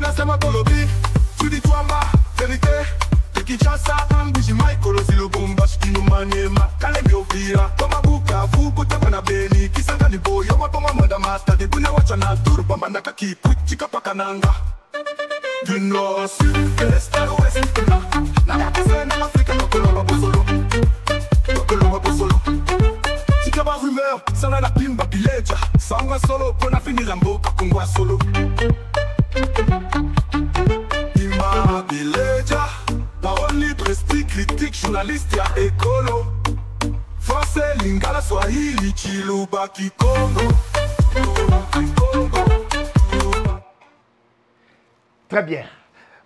nasema kolobi tuditwa ma vérité Kinshasa ambiji Michael Zilobumbashi Kinumanyema Kalemi Uvira Toma Bukavu Kutema na Beni Kisanga ni boyo Wapoma madamata Dibune wacha na turba Mandaka kipu Chika pakananga Du nord au sud De l'est à l'ouest Na wakase na Afrika Tokoloba Bosolo Tokoloba Bosolo Chika ba rumeur Sana na pimba bileja Sanga solo Pona finira mboka Kungwa solo Pimba bileja Parole libre, esprit critique, journaliste ya écolo Français, lingala, swahili, chiluba, kikongo Très bien.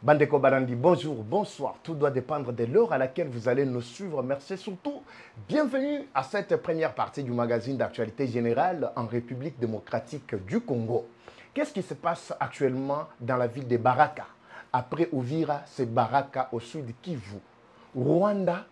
Bandeko Balandi, bonjour, bonsoir. Tout doit dépendre de l'heure à laquelle vous allez nous suivre. Merci surtout. Bienvenue à cette première partie du magazine d'actualité générale en République démocratique du Congo. Qu'est-ce qui se passe actuellement dans la ville de Baraka? Après Uvira, c'est Baraka au sud Kivu. Rwanda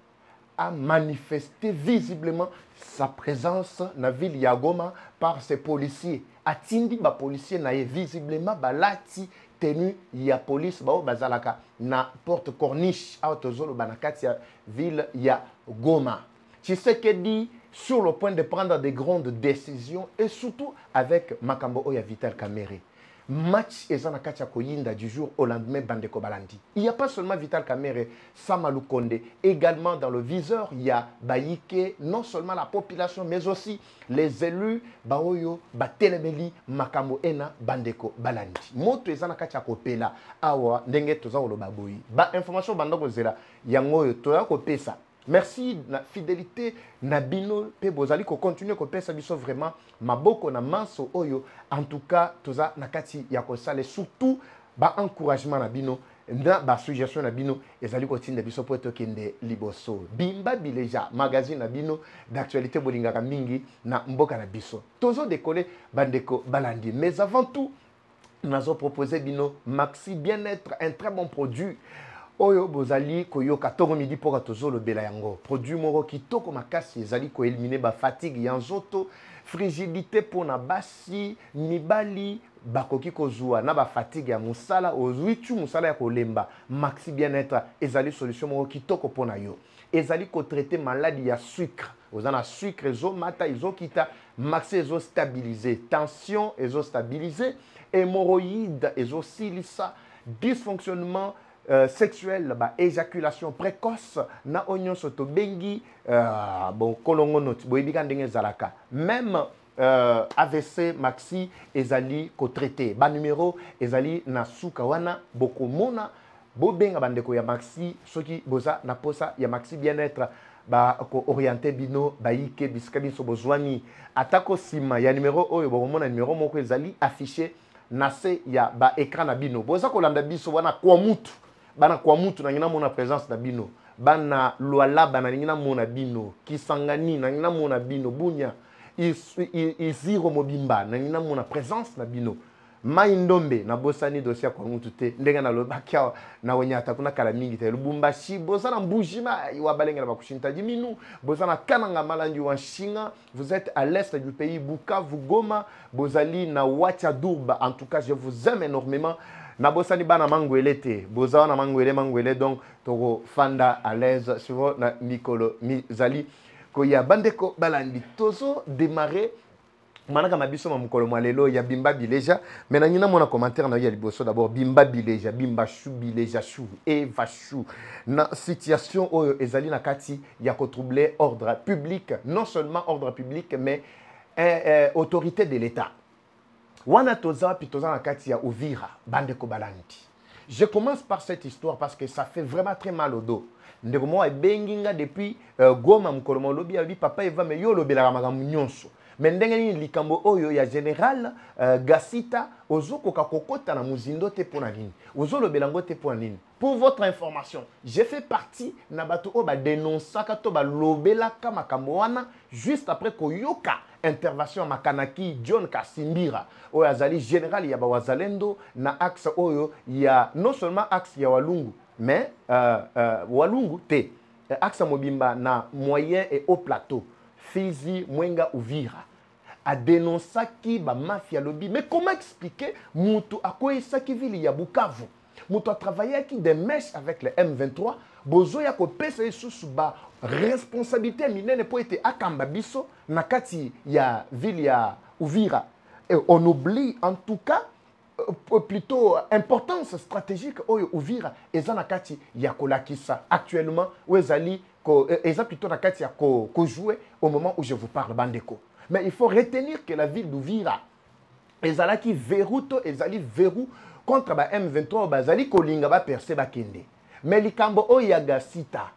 a manifesté visiblement sa présence dans la ville de Goma par ses policiers. Atindi ba policier na visiblement balati tenu ya police ba bazalaka na porte corniche autozolo banakati ya ville ya Goma. Tshisekedi sur le point de prendre de grandes décisions et surtout avec Makambo Oya Vital Kamerhe. Match ezana katia koyinda du jour au lendemain Bandeko Balandi. Il n'y a pas seulement Vital Kamerhe, Samalou Konde, également dans le viseur, il y a Baïke, non seulement la population, mais aussi les élus, Baoyo, Batelemeli, Makambo Ena, Bandeko Balandi. Moto ezana katia kopela, awa, ndenge toza olo baboyi. Ba information bandoko zela, yangoyo, toya kopesa. Merci na fidélité na bino pe bozali ko continuer ko pesa biso vraiment maboko na manso oyo en tout cas toza na kati ya ko sale surtout ba encouragement na bino na ba suggestion na bino ezali ko tinda biso po to kende liboso bimba bileja magazine na bino d'actualité bolingaka mingi na mboka na biso tozo décoller bandeko balandi mais avant tout nous avons proposé bino Maxi Bien-être un très bon produit. Oyo bozali koyoka tongo midi pour tozolo bela yango produit moko kitoko makasi ezali ko éliminer ba fatigue ya nzoto frigidité pona basi mibali bakoki kozua na ba fatigue ya musala ozwitu musala ya kolemba Maxi Bien-être ezali solution moko kitoko pona yo ezali ko traiter maladie ya sucre ozana sucre ezo mata ezo kita Maxi ezo stabiliser tension ezo stabiliser hémorroïde ezo silisa dysfonctionnement sexuelle, éjaculation précoce, na onyon soto bengi, bon, kolongonot, boibikandenge zalaka. Même AVC maxi ezali ko traité. Ba numéro ezali na sukawana bokomona bobenga bandeko ya maxi soki boza na posa ya Maxi Bien-être ba ko orienté bino baike bisika biso bozwani atako sima ya numéro oyo bokomona numéro moko ezali affiché na se ya ba écran na bino. Boza kolanda biso wana kwa mutu. Bana kwa mutu na ngina mona présence na bino bana luala bana ngina mona bino kisangani na ngina mona bino bunya iziro mobimba na ngina mona présence na bino maindombe na bosani dossier kwa mutu te ndenga na lobakia na wenyata kuna kala mingi te lubumbashi bosana mbujima wa balenga na bakushinta diminu bosana kananga malangi wa shinga vous êtes à l'est du pays Bukavu Goma bozali na Ouachadouba en tout cas je vous aime énormément. Na bosani bana mangwele te boza na mangwele donc toko fanda à l'aise sur na mikolo mizali ko ya bandeko balandi tozo démarrer manaka mabiso mamukolo mwalelo ya bimba bileja mais na ngina mona commentaire na ya liboso d'abord bimba bileja bimba chou bileja chou eva chou na situation oyo ezali na kati ya ko troubler ordre public non seulement ordre public mais autorité de l'État. Wana toza pitoza na kati ya Uvira bandeko balandi. Je commence par cette histoire parce que ça fait vraiment très mal au dos. Ndeko mo ebenginga depuis Goma mukolo mo lobi abi papa eva me yo lobela makambo nyonso. Mais ndenge ni likambo oyo ya général Gasita ozoko kakokota na muzindo te pona nini. Ozolo belango te pona nini. Pour votre information, j'ai fait partie na bato o ba dénonçaka to ba lobelaka makambo wana juste après koyoka intervention makanaki John Kasimbira oyo azali général ya bawazalendo na axe oyo ya non seulement axe ya Walungu mais Walungu te axe mobimba na moyen et haut plateau Fizi Mwenga Uvira a dénoncé qui ba mafia lobby. Mais comment expliquer Moutou a quoi ça qui vit ya Bukavu? Moutou a travaillé qui des mèches avec le M23. Bozo ya ko pesa sous ba responsabilité minene pour être akamba biso na kati ya ville ya Uvira. Et on oublie en tout cas plutôt importance stratégique oyo Uvira eza na kati ya kolakisa actuellement ezali eza plutôt na kati ya ko jouer au moment où je vous parle bandeko. Mais il faut retenir que la ville d'Uvira ezalaki verrou to ezali verrou contre ba M23 bazali kolinga ba percer ba kende. Mais likambo oyo ya Gasita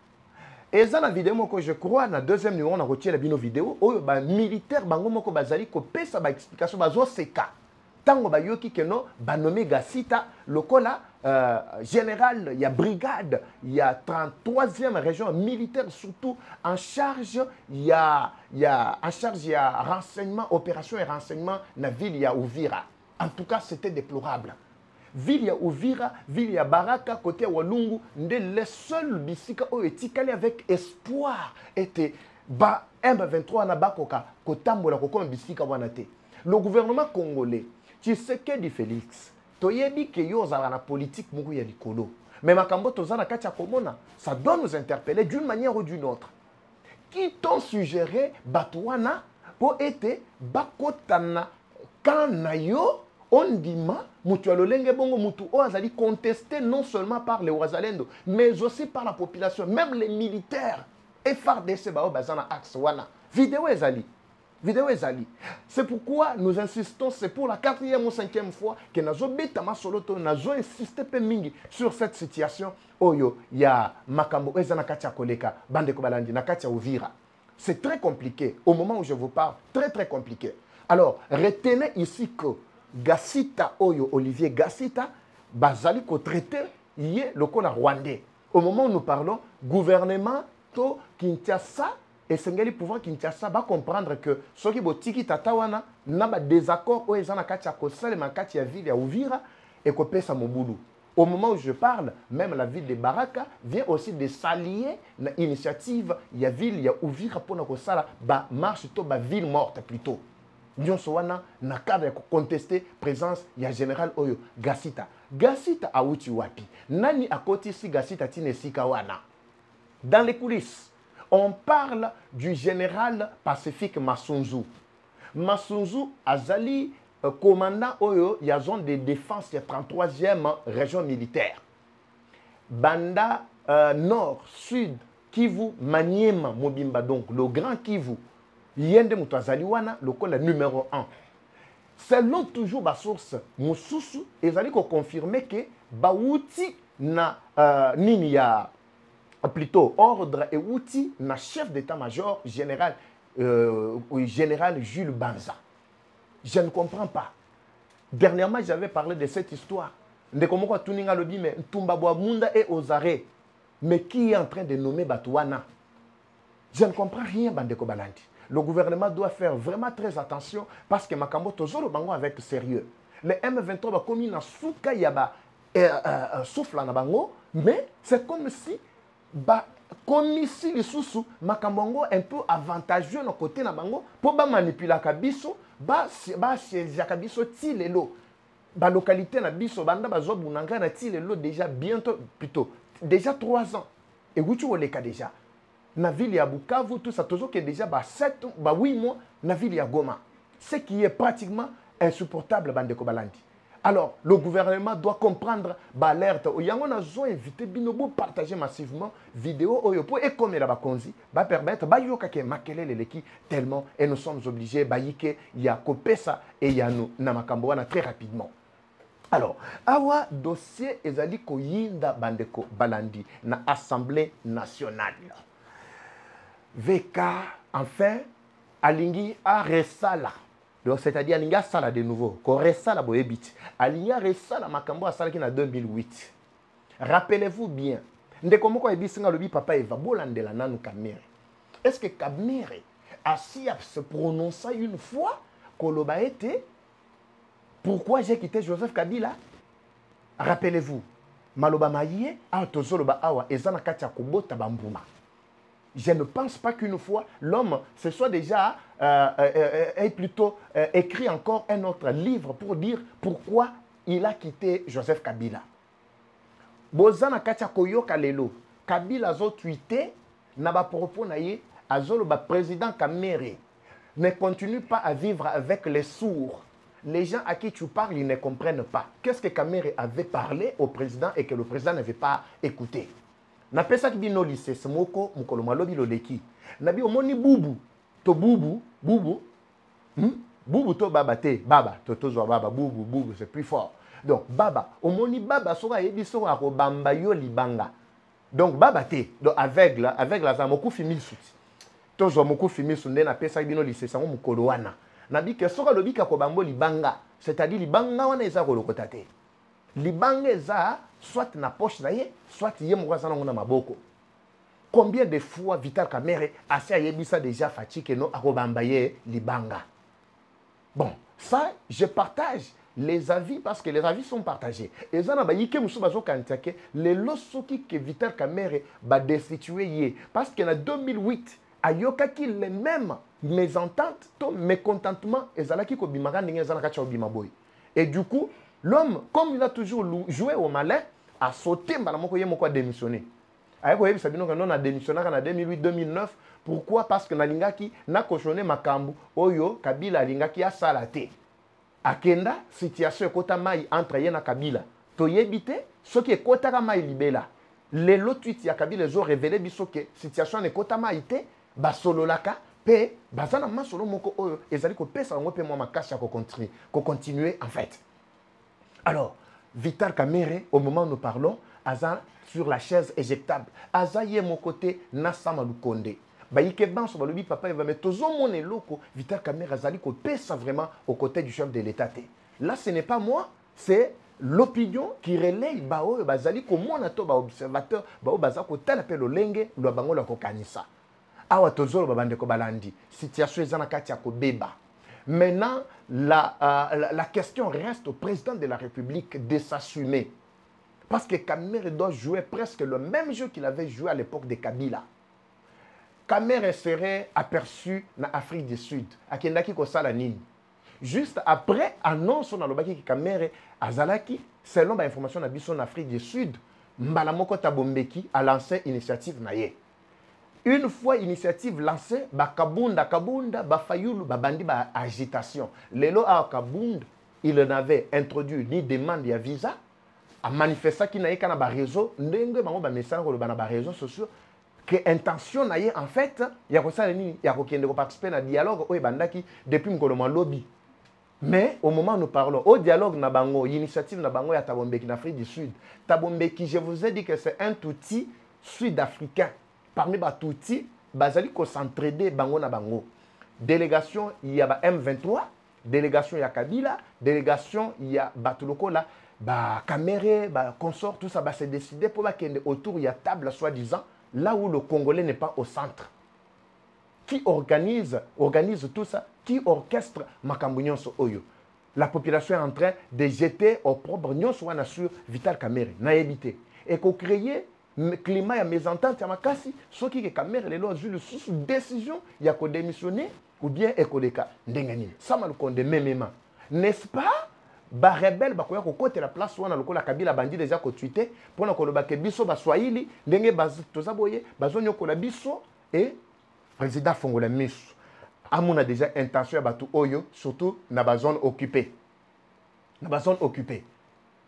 eza na vidéo que je crois na deuxième numéro na retire la bino vidéo oyo ba militaire bango moko bazali ko pesa ba explication bazo seka tango bayoki keno banome Gasita lokola général ya brigade ya 33e région militaire surtout en charge ya renseignement opération et renseignement na ville ya Uvira. En tout cas c'était déplorable. Ville ya Uvira, ville ya Baraka, côté Walungu, nde les seuls bisika oyo etikali avec espoir était ba M23 na bakoka kotambola kokoma bisika wana te. Le gouvernement congolais, Tshisekedi Félix, toyebi ke yo za na politique moko ya likolo. Mais makambo tozana kati ya komona, ça doit nous interpeller d'une manière ou d'une autre. Qui t'ont suggéré batouana pour être bakotana kanayo on dit mutu alolenge bongo mutu o azali contesté non seulement par les Ouazalendo mais aussi par la population, même les militaires. FARDC bao bazana axe wana. Vidéo ezali. C'est pourquoi nous insistons, c'est pour la 4e ou 5e fois que nazo betama soloto nazo insister pe mingi sur cette situation oyo ya makambo ezana katia koleka bande ko balandi na katia Uvira. C'est très compliqué au moment où je vous parle, très compliqué. Alors, retenez ici que Gasita oyo Olivier Gasita bazali ko traiter yé lokola rwandais. Au moment où nous parlons, gouvernement to Kinshasa et Sengeli pouvoir Kinshasa va comprendre que ce qui botiki tatawana na ba désaccord o ezana kati ya kosale makati ya ville ya Uvira et ko pesa mobulu. Au moment où je parle, même la ville de Baraka vient aussi de s'allier na initiative ya ville ya Uvira pour na kosala ba marche to ba ville morte plutôt. Nyonso wana na cadre ya contester présence ya général oyo Gasita. Gasita auti wapi? Nani akoti si Gasita tinesika wana? Dans les coulisses, on parle du général Pacifique Massunzu. Massunzu azali commandant oyo ya zone de défense ya 33e région militaire. Banda nord, sud, Kivu, Maniema, Mobimba donc le grand Kivu. Yende Mutazali wana lokola numéro 1. Selon toujours ma source Moussousou, ezali ko confirmer que bauti na nini ya plutôt ordre et outil na chef d'état-major général général Jules Banza. Je ne comprends pas. Dernièrement, j'avais parlé de cette histoire. Ndekomoko tuninga lobi mais Tumbabwa Munda et Ozare. Mais qui est en train de nommer Batouana? Je ne comprends rien Bandeko Balandi. Le gouvernement doit faire vraiment très attention parce que Makambo tozolo bango avec sérieux. Le M23 va commis na souka yaba souffle na bango, mais c'est comme si comme ici les sous Makambongo un peu avantageux na côté na bango pour ba manipuler kabiso ba kabiso tilelo ba localité na biso banda bazo bunanga na tilelo déjà bientôt plutôt déjà 3 ans et wuchu oleka déjà na ville ya Bukavu tout ça toujours que déjà 7 8 mois na ville ya Goma, ce qui est pratiquement insupportable bandeko balandi. Alors, le gouvernement doit comprendre l'alerte. Yango na zo invité binobo partager massivement vidéo oyo pour et comme la bakonzi ba permettre ba yoka ke makelele leki tellement et nous sommes obligés ba yike ya kopesa et ya nous na makambo wana très rapidement. Alors, awa dossier ezali ko yinda bandeko balandi na Assemblée nationale. VK enfin alingi a resala. Donc, c'est-à-dire, il y a ça de nouveau. Koresa la boebit. Il y a ça la makambo a ça qui en 2008. Rappelez-vous bien. Ndekomoko ebisinga lobi papa Eva bolandela nanu Kamere. Est-ce que Kamere a si à se prononcer une fois Koloba était pourquoi j'ai quitté Joseph Kabila? Rappelez-vous. Maloba maye a tozoloba awa ezana katia kobota bambuma. je ne pense pas qu'une fois l'homme se soit déjà plutôt écrit encore un autre livre pour dire pourquoi il a quitté Joseph Kabila. Bozana katia koyoka lelo Kabila zo tweeté na ba propos na ye azolo ba président Kamere ne continue pas à vivre avec les sourds. Les gens à qui tu parles, ils ne comprennent pas. Qu'est-ce que Kamere avait parlé au président et que le président n'avait pas écouté? Na pesa ki bino lycée semoko mukolo malobi loleki. Nabi omoni bubu to bubu bubu to baba te baba to tozo baba bubu c'est plus fort. Donc baba omoni baba soka yebi soka ko bamba yo libanga. Donc baba te donc avec la zamoku fimisu. Tozo moku fimisu nde na pesa ki bino lycée sango mukolo wana. Nabi ke soka lobika ko bambo libanga, c'est-à-dire libanga wana eza ko lokota te. Libanga eza soit na poche na ye, soit ye mokasa na maboko. Combien de fois Vital Kamerhe a yebisa déjà fatigué no akobamba ye libanga. Bon, ça je partage les avis parce que les avis sont partagés. Et ça na ba yike musu bazo kantake les losoki que Vital Kamerhe ba destituer ye parce que en 2008 ayokaki les mêmes mésententes, to mécontentement ezalaki ko bimaka ndenge ezalaka cha obima boy. Et du coup, l'homme, comme il a toujours joué au malin, a sauté, a démissionné. On a démissionné en 2008-2009. Pourquoi? Parce que Nalingaki n'a cochonné Makambu, Oyo, Kabila, Lingaki a salaté. Akenda, situation kota mai entre Yena Kabila. Toyebite, ce qui est kota mai libela. Les lots tweets ya Kabila, les ont révélé que situation est kota mai te, basolo laka, pe, bazana masolo moko oyo, ezali ko pesa ngope moi makasha ko continuer en fait. Alors, Vital Kamerhe, au moment où nous parlons, Aza sur la chaise éjectable. Aza yé mon côté, Nassama Lukonde. Baïke ban sur le papa, il va mettre tout le monde loko. Vital Kamerhe Azali ko pesa vraiment aux côtés du chef de l'État. Là, ce n'est pas moi, c'est l'opinion qui relaye bao bazali ko mona to ba observateur bao bazako tel appel olenge lo bango la kokanisa. Awa tozolo babande ko balandi. Situation ezana kati ya ko beba. Maintenant, la question reste au président de la République de s'assumer. Parce que Kamerhe doit jouer presque le même jeu qu'il avait joué à l'époque de Kabila. Kamerhe serait aperçu en Afrique du Sud, à Kendaki Kosalanine. Juste après, annonce on a le Kamerhe Azalaki, selon l'information en Afrique du Sud, Mbalamoko Tabombeki a lancé initiative Naye. Une fois initiative lancée, Kabunda, Fayulu, Bandi, agitation. Lelo à Kabunda, il n'avait introduit ni demande de visa, a manifesté qu'il n'a pas de réseau, n'engue pas message sur les réseaux sociaux, que intention n'a en fait, il y a participer à un dialogue depuis le lobby. Mais au moment où nous parlons, au dialogue Nabango, l'initiative Nabango à Tabombeki, en Afrique du Sud, Tabombeki, je vous ai dit que c'est un outil sud-africain. Parmi les outils, bazali ko s'entraider bango na bango. Délégation, il y a M23, délégation il y a Kabila, délégation il y a Batuloko là, Kamerhe, consort, tout ça c'est décidé pour qu'il autour il y a table soi-disant là où le Congolais n'est pas au centre. Qui organise tout ça? Qui orchestre Makambu Nyonso Oyo? La population est en train de jeter au propre Nyonso wana sur Vital Kamerhe, na évité. Et qu'on crée climat ya mésentente ya makasi soki ke Kamerhe lelo azuli sous décision ya ko démissionner ou bien ekoleka ndengani sama lukonde memema, n'est-ce pas? Ba rebelle ba koya ko côté la place wana lokola Kabila bandi déjà ko tweeter pona ko lobake biso ba swahili ndenge toza boye bazonyo ko la biso et président Fongola miso amuna déjà intention ya batu oyo surtout na ba zone occupée. Na ba zone occupée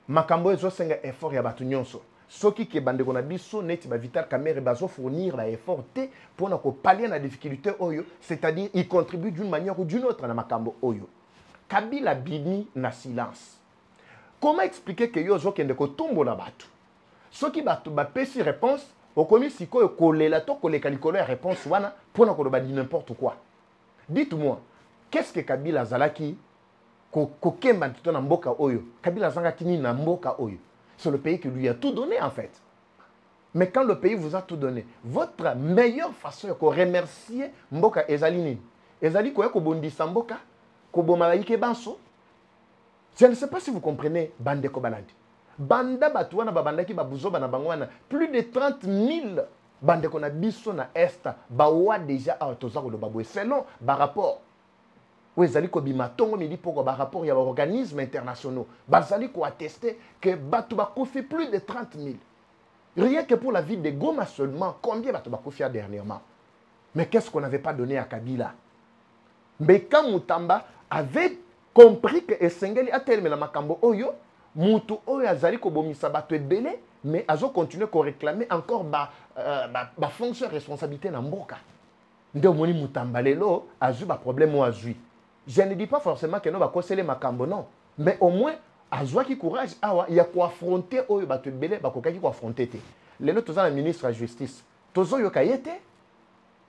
makambo ezo senga effort ya batu nyonso. Ce qui est bandé qu'on a biso net ba Vital Kamerhe bazo fournir la effort pour na ko pallier la difficulté oyo, c'est-à-dire il contribue d'une manière ou d'une autre na makambo oyo. Kabila bini na silence. Comment expliquer que yo zo kende ko tumbo na batu? Ce qui batu ba pesi réponse au komi siko ko lela to ko le kalikolo ya réponse wana pour na ko ba di n'importe quoi. Dites-moi, qu'est-ce que Kabila zalaki ko kemba tout na mboka oyo? Kabila zangaki ni na mboka oyo? C'est le pays qui lui a tout donné en fait. Mais quand le pays vous a tout donné, votre meilleure façon de remercier Mboka Ezalini, Ezali koya kobondisa Mboka, kobomalaike banso. Je ne sais pas si vous comprenez Bandeko Balandi. Banda batouana babandaki babuzo bana bangwana, plus de 30 000 bande qu'on a biso na est bawa déjà a tozako lo babwe selon ba rapport oui zali ko bimatongo midi pour ba rapport ya ba organismes internationaux bazali ko attester que batu ba kofi plus de 30 000 rien que pour la ville de Goma seulement combien batu ba kofi dernièrement mais qu'est-ce qu'on n'avait pas donné à Kabila Mbeka Mutamba avait compris que Esengeli a tellement la makambo oyo mutu oyo azali ko bomisa batu ebele mais azo continuer ko réclamer encore ba fonction responsabilité na mboka nde moni Mutamba lelo azu ba problème o azui je ne dis pas forcément que non ba kosele makambo non mais au moins azwa ki courage awa ya ko affronter oyo batu ebele ba kokaki ko affronter te lelo tozana ministre de justice tozo yo kayete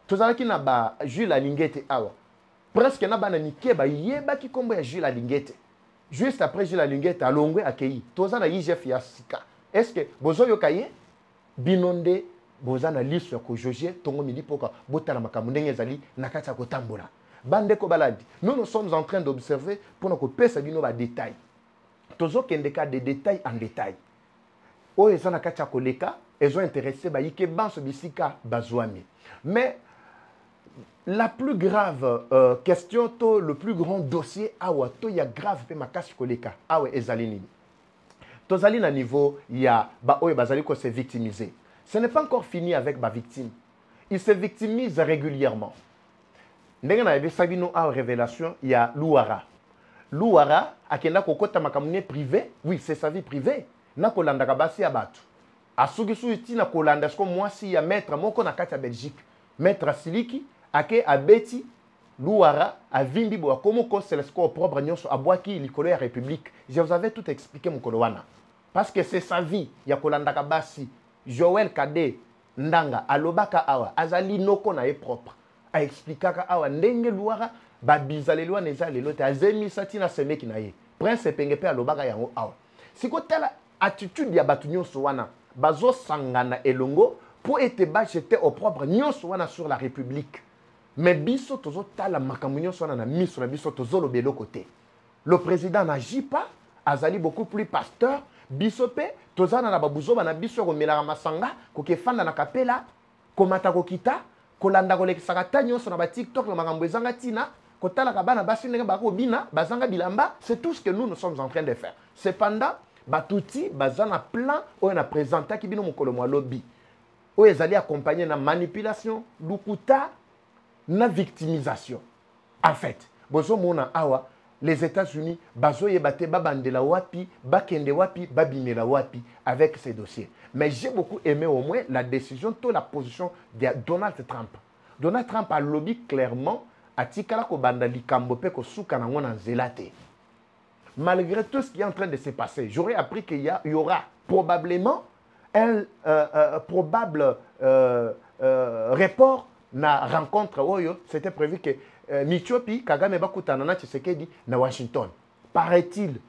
tozana ki na ba Jules Alingete awa presque na bana mike ba yeba ki kombo ya Jules Alingete juste après Jules Alingete alongwe akei tozana IGF ya sika est-ce que bozo yo kaye binonde bozana liso ko joje tongo midi poka botala makambo ndenge ezali nakati ya kotambola bande ko baladi nous sommes en train d'observer pour nous pesa bino ba détail tozo kende ka des détails en détail o ezana kati ya koleka ezo intéressé ba yike banso bisika bazwami mais la plus grave question, le plus grand dossier, il y a grave pe makasi koleka. Ezali nini. Tozali na niveau, il y a bazali ko se victimiser. Ce n'est pas encore fini avec ma victime. Il se victimise régulièrement. Ndenge na yebe sabino a révélation, il y a Louara. Louara akenda kokota makamune privé, oui, c'est sa vie privée. Na kolanda kabasi ya batu. Asugi suiti na kolanda sko mwasi ya maître moko na kati ya Belgique. Maître Siliki ake abeti Louara a vimbi bo komoko selesco propre nyonso abwaki likolo ya République. Je vous avais tout expliqué mon kolowana. Parce que c'est sa vie ya kolanda kabasi. Joël Kade Ndanga alobaka awa azali noko na ye propre. A expliquaka awa ndenge Louara ba bizalelwa neza lelo te azemi satina semeki na ye. Prince pengepe alobaka yango awa. Siko tala attitude ya batu nyonso wana bazo sangana elongo pour être jeté au propre nyonso wana sur la République. Mais biso tozo tala makambo nyonso wana na miso na biso tozo lo belo côté. Le président n'agit pas, azali beaucoup plus pasteur, biso pe tozana na babuzo na biso ko melaka masanga ko ke fanda na kapela ko mata ko kita ko landa ko lekisaka ta nyonso na ba TikTok na makambo ezanga tina ko tala ka bana basi ndenge ba ko bina bazanga bilamba, c'est tout ce que nous sommes en train de faire. Cependant, batuti bazana plan o na présenter ki bino mokolo mwa lobby. O ezali accompagné na manipulation, lukuta na victimisation. En fait, bozo mona awa les États-Unis bazo yebate babandela wapi, bakende wapi, babimela wapi avec ces dossiers. Mais j'ai beaucoup aimé au moins la décision la position de Donald Trump. Donald Trump a lobby clairement atikala ko banda likambo pe ko suka na ngona nzelate. Malgré tout ce qui est en train de se passer, j'aurais appris qu'il y aura probablement un probable report na rencontre oyo. C'était prévu que Michopi, Kagame bakutana na Tshisekedi na Washington. Paraît-il,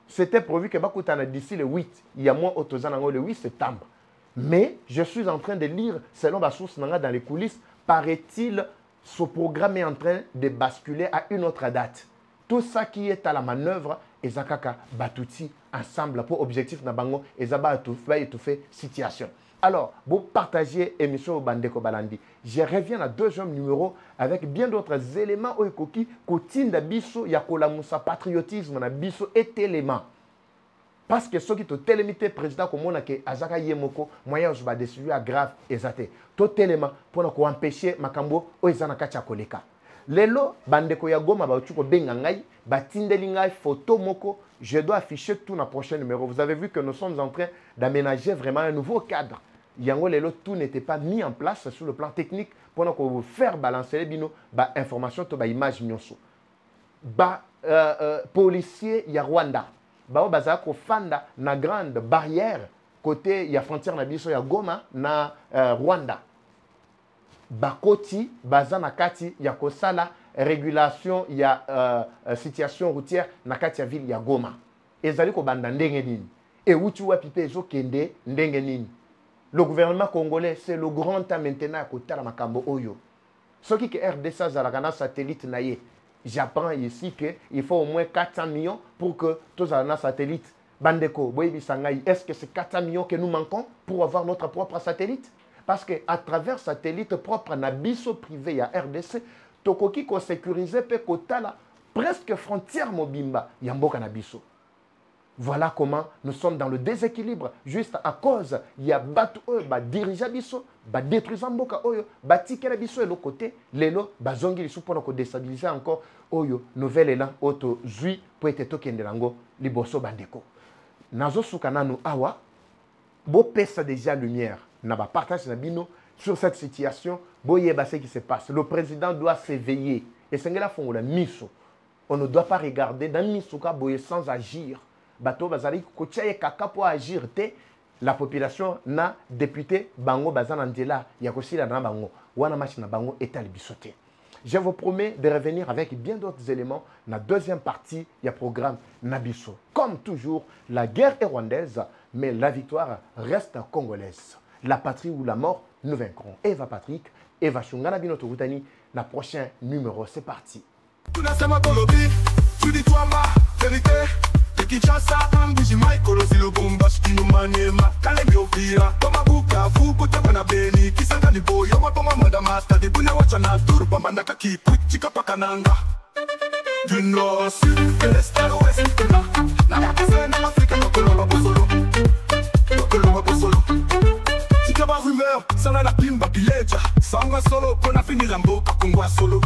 c'était prévu que bakutana d'ici le 8, il y a moins autozanango le 8 septembre. Mais je suis en train de lire, selon ma source dans les coulisses, paraît-il, ce programme est en train de basculer à une autre date. Tout ça qui est à la manœuvre, ezakaka batuti ensemble pour objectif na bango ezaba étouffer situation. Alors, vous partagez l'émission au Bandeko Balandi. Je reviens à deuxième numéro avec bien d'autres éléments au Koki, Kotinda Biso, Yakola Moussa, patriotisme, na Biso et éléments. Parce que ceux qui ont télémité président comme on a que Azaka Yemoko, moyen de décider à grave et zate. Tout élément pour nous empêcher Makambo ou Ezana Kacha Koleka. Lelo, Bandeko Yagoma, Bauchuko Bengangai, Batindelingai, photo moko. Je dois afficher tout dans le prochain numéro. Vous avez vu que nous sommes en train d'aménager vraiment un nouveau cadre. Yango lelo, tout n'était pas mis en place sur le plan technique pour nous faire balancer les bino, ba information, to ba image nyonso. Ba policier ya Rwanda. Ba baza ko fanda na grande barrière côté ya frontière na biso ya Goma na Rwanda. Bakoti baza na kati ya kosala régulation ya situation routière na kati ya ville ya Goma. Ezali ko banda ndenge nini. E uti wa pipe ezo kende ndenge nini. Le gouvernement congolais, c'est le grand temps maintenant à côté de Makambo Oyo. Ce qui est RDC Zalagana satellite naïe. J'apprends ici qu'il faut au moins 400 millions pour que tous les satellites. Bandeko, est-ce que c'est 400 millions que nous manquons pour avoir notre propre satellite? parce que à travers satellite propre na biso privé ya RDC tokoki ko sécuriser pe kotala presque frontière mobimba ya mboka na biso. Voilà comment nous sommes dans le déséquilibre juste à cause il y a batu oyo ba dirigeant biso ba détruisant mboka oyo ba tikela biso et le côté lelo bazongi lisu pona ko déstabiliser encore oyo nouvelle élan auto zui po ete tokendelango liboso bandeko. Nazo sukananu awa bo pesa déjà lumière na ba partage na bino sur cette situation boyeba ce qui se passe. Le président doit s'éveiller et sengela fongola miso. On ne doit pas regarder dans misuka boye sans agir. Bato bazali kochaye kaka pour agir te la population na député bango bazana ndela ya kosila na bango wana machina bango etali bisote. Je vous promets de revenir avec bien d'autres éléments dans la deuxième partie du programme Nabiso. Comme toujours, la guerre est rwandaise, mais la victoire reste congolaise. La patrie ou la mort, nous vaincrons. Eva Patrick, Eva Shungana Binoto Boutani, la prochaine numéro, c'est parti. Kinshasa ambiji Michael Zilobumbash kinumanyema Kalemi Ovira Toma buka fuko teba na beni Kisanga ni boyo Mapoma madamasta Dibune wacha na turba Mandaka kipu Chika pakananga Du nord au sud De l'est à l'ouest Na wakase na Afrika Tokoloba bosolo Tokoloba bosolo Chikaba rumeur Sana la pimba bileja Sanga solo Kona finira mboka Kongwa solo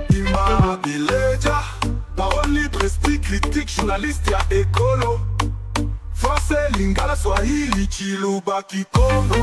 Ima bileja Parole libre, esprit critique, journaliste ya écolo Français, lingala, swahili, chiluba, kikongo